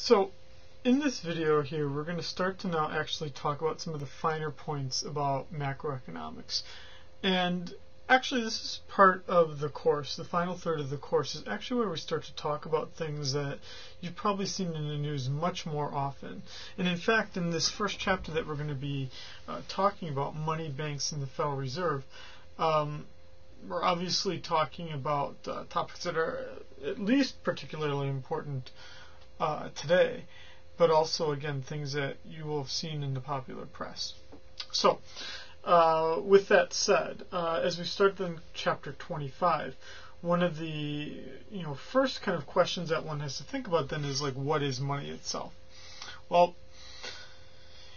So, in this video here, we're going to start to now actually talk about some of the finer points about macroeconomics. And actually, this is part of the course. The final third of the course is actually where we start to talk about things that you've probably seen in the news much more often. And in fact, in this first chapter that we're going to be talking about, money, banks, and the Federal Reserve, we're obviously talking about topics that are at least particularly important today, but also, again, things that you will have seen in the popular press. So, with that said, as we start in chapter 25, one of the first kind of questions that one has to think about then is like, what is money itself? Well,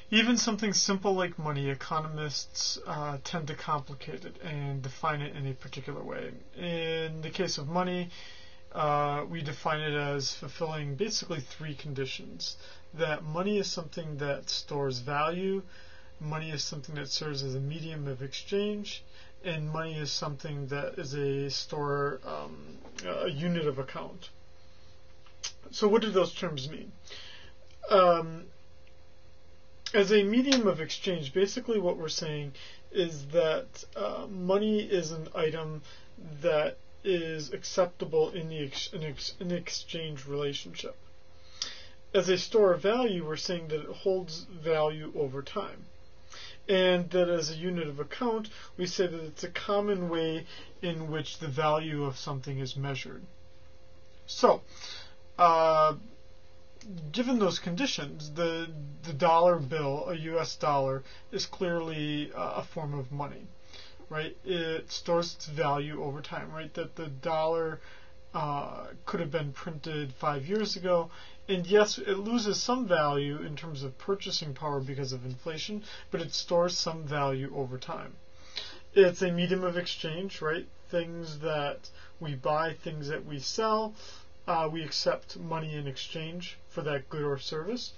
even something simple like money, economists tend to complicate it and define it in a particular way. In the case of money, we define it as fulfilling basically three conditions. That money is something that stores value, money is something that serves as a medium of exchange, and money is something that is a unit of account. So what do those terms mean? As a medium of exchange, basically what we're saying is that money is an item that is acceptable in the exchange relationship. As a store of value, we're saying that it holds value over time. And that as a unit of account, we say that it's a common way in which the value of something is measured. So, given those conditions, the dollar bill, a US dollar, is clearly a form of money. Right, it stores its value over time. Right, that the dollar could have been printed 5 years ago, and yes, it loses some value in terms of purchasing power because of inflation, but it stores some value over time. It's a medium of exchange. Right, things that we buy, things that we sell, we accept money in exchange for that good or service.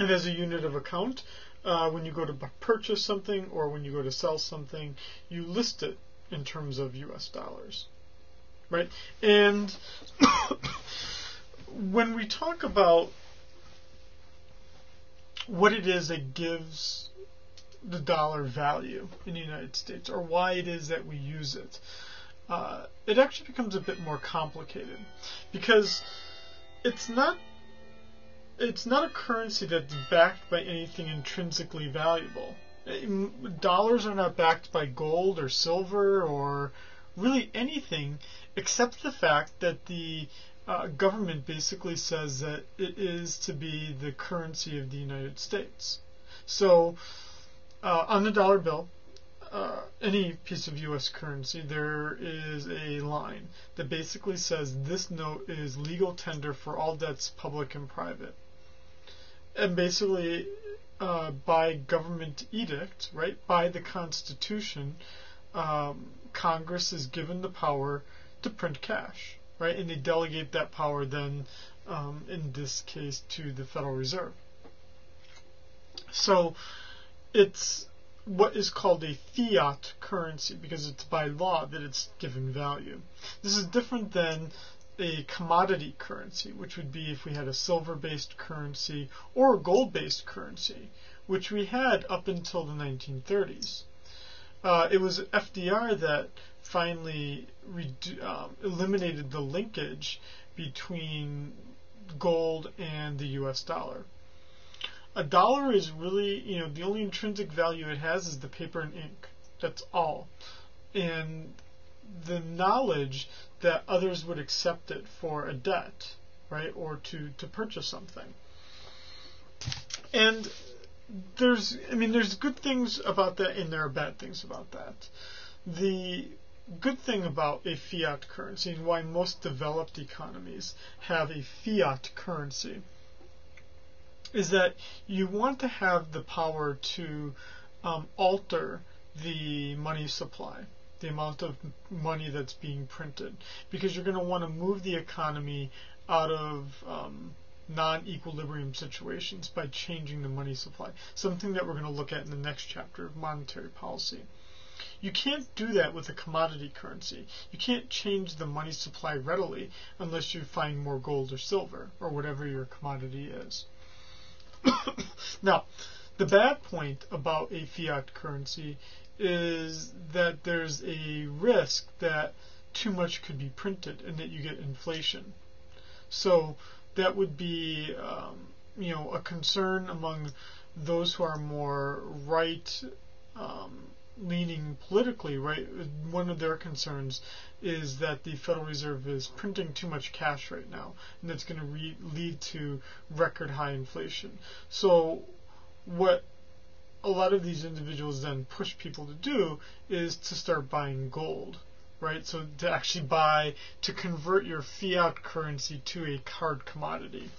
And as a unit of account, when you go to purchase something or when you go to sell something, you list it in terms of US dollars, right? And when we talk about what it is that gives the dollar value in the United States, or why it is that we use it, it actually becomes a bit more complicated, because it's not a currency that's backed by anything intrinsically valuable. Dollars are not backed by gold or silver or really anything except the fact that the government basically says that it is to be the currency of the United States. So on the dollar bill, any piece of U.S. currency, there is a line that basically says this note is legal tender for all debts, public and private. And basically, by government edict, right, by the Constitution, Congress is given the power to print cash, right, and they delegate that power then, in this case, to the Federal Reserve. So, it's what is called a fiat currency because it's by law that it's given value. This is different than a commodity currency, which would be if we had a silver-based currency or a gold-based currency, which we had up until the 1930s. It was FDR that finally eliminated the linkage between gold and the US dollar. A dollar is really, the only intrinsic value it has is the paper and ink. That's all. And the knowledge that others would accept it for a debt, right, or to purchase something. And there's good things about that and there are bad things about that. The good thing about a fiat currency and why most developed economies have a fiat currency is that you want to have the power to alter the money supply, the amount of money that's being printed, because you're going to want to move the economy out of non-equilibrium situations by changing the money supply, something that we're going to look at in the next chapter of monetary policy. You can't do that with a commodity currency. You can't change the money supply readily unless you find more gold or silver or whatever your commodity is. Now, the bad point about a fiat currency is that there's a risk that too much could be printed and that you get inflation. So that would be a concern among those who are more right leaning politically, right? One of their concerns is that the Federal Reserve is printing too much cash right now, and that's going to lead to record high inflation. So what a lot of these individuals then push people to do is to start buying gold, right? So to actually to convert your fiat currency to a hard commodity.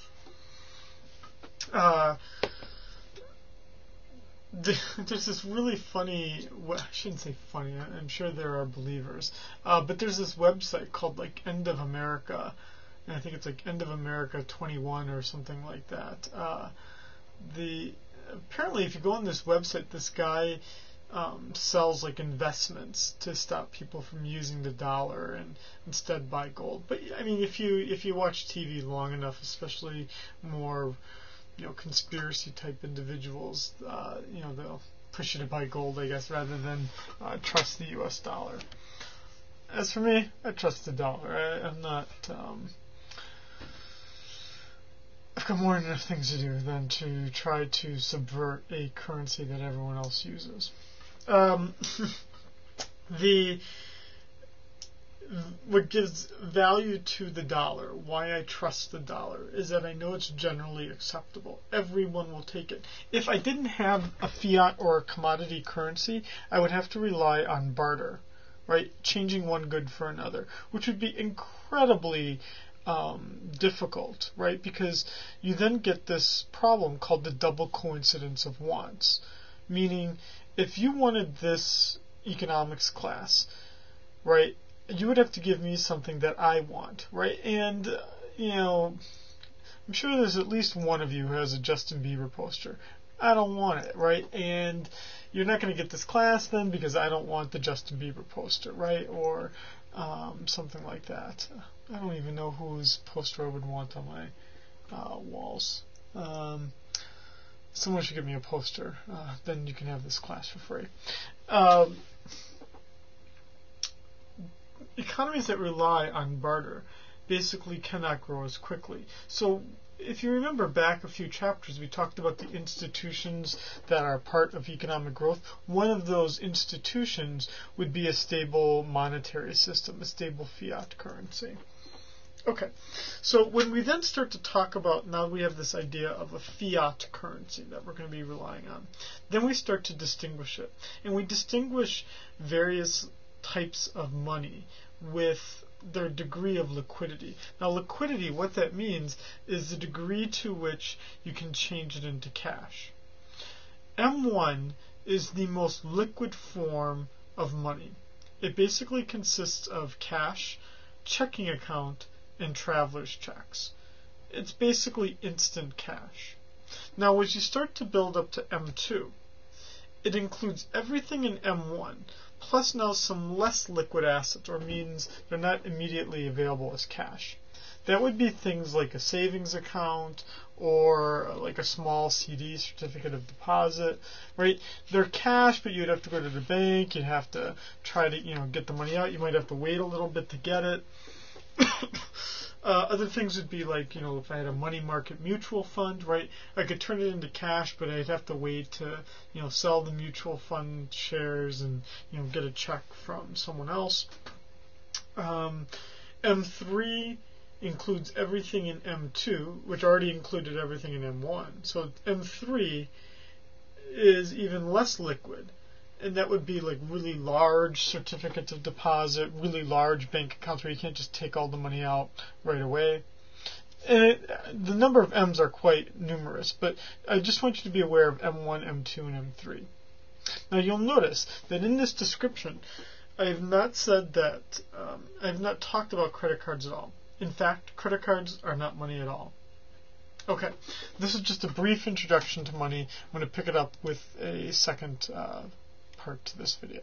There's this really funny, I shouldn't say funny, I'm sure there are believers, but there's this website called like End of America, and I think it's like End of America 21 or something like that. Apparently if you go on this website, this guy sells like investments to stop people from using the dollar and instead buy gold. But I mean, if you watch TV long enough, especially more conspiracy type individuals, they'll push you to buy gold, I guess, rather than trust the US dollar. As for me, I trust the dollar. I'm not I've got more than enough things to do than to try to subvert a currency that everyone else uses. What gives value to the dollar, why I trust the dollar, is that I know it's generally acceptable. Everyone will take it. If I didn't have a fiat or a commodity currency, I would have to rely on barter, right? Changing one good for another, which would be incredibly difficult, right? Because you then get this problem called the double coincidence of wants. Meaning, if you wanted this economics class, right, you would have to give me something that I want, right? And, I'm sure there's at least one of you who has a Justin Bieber poster. I don't want it, right? And you're not going to get this class then because I don't want the Justin Bieber poster, right? Or something like that. I don't even know whose poster I would want on my walls. Someone should give me a poster. Then you can have this class for free. Economies that rely on barter basically cannot grow as quickly. So if you remember back a few chapters, we talked about the institutions that are part of economic growth. One of those institutions would be a stable monetary system, a stable fiat currency. Okay, so when we then start to talk about, now we have this idea of a fiat currency that we're going to be relying on, then we start to distinguish it. And we distinguish various types of money with their degree of liquidity. Now liquidity, what that means is the degree to which you can change it into cash. M1 is the most liquid form of money. It basically consists of cash, checking account, and traveler's checks. It's basically instant cash. Now as you start to build up to M2, it includes everything in M1, plus now some less liquid assets, or means they're not immediately available as cash. That would be things like a savings account or like a small CD, certificate of deposit, right? They're cash, but you'd have to go to the bank, you'd have to try to, get the money out, you might have to wait a little bit to get it. Other things would be like, if I had a money market mutual fund, right, I could turn it into cash, but I'd have to wait to, sell the mutual fund shares and, get a check from someone else. M3 includes everything in M2, which already included everything in M1. So M3 is even less liquid. And that would be like really large certificates of deposit, really large bank accounts where you can't just take all the money out right away. And the number of M's are quite numerous, but I just want you to be aware of M1, M2, and M3. Now you'll notice that in this description, I have not said that, I have not talked about credit cards at all. In fact, credit cards are not money at all. Okay, this is just a brief introduction to money. I'm going to pick it up with a second part to this video.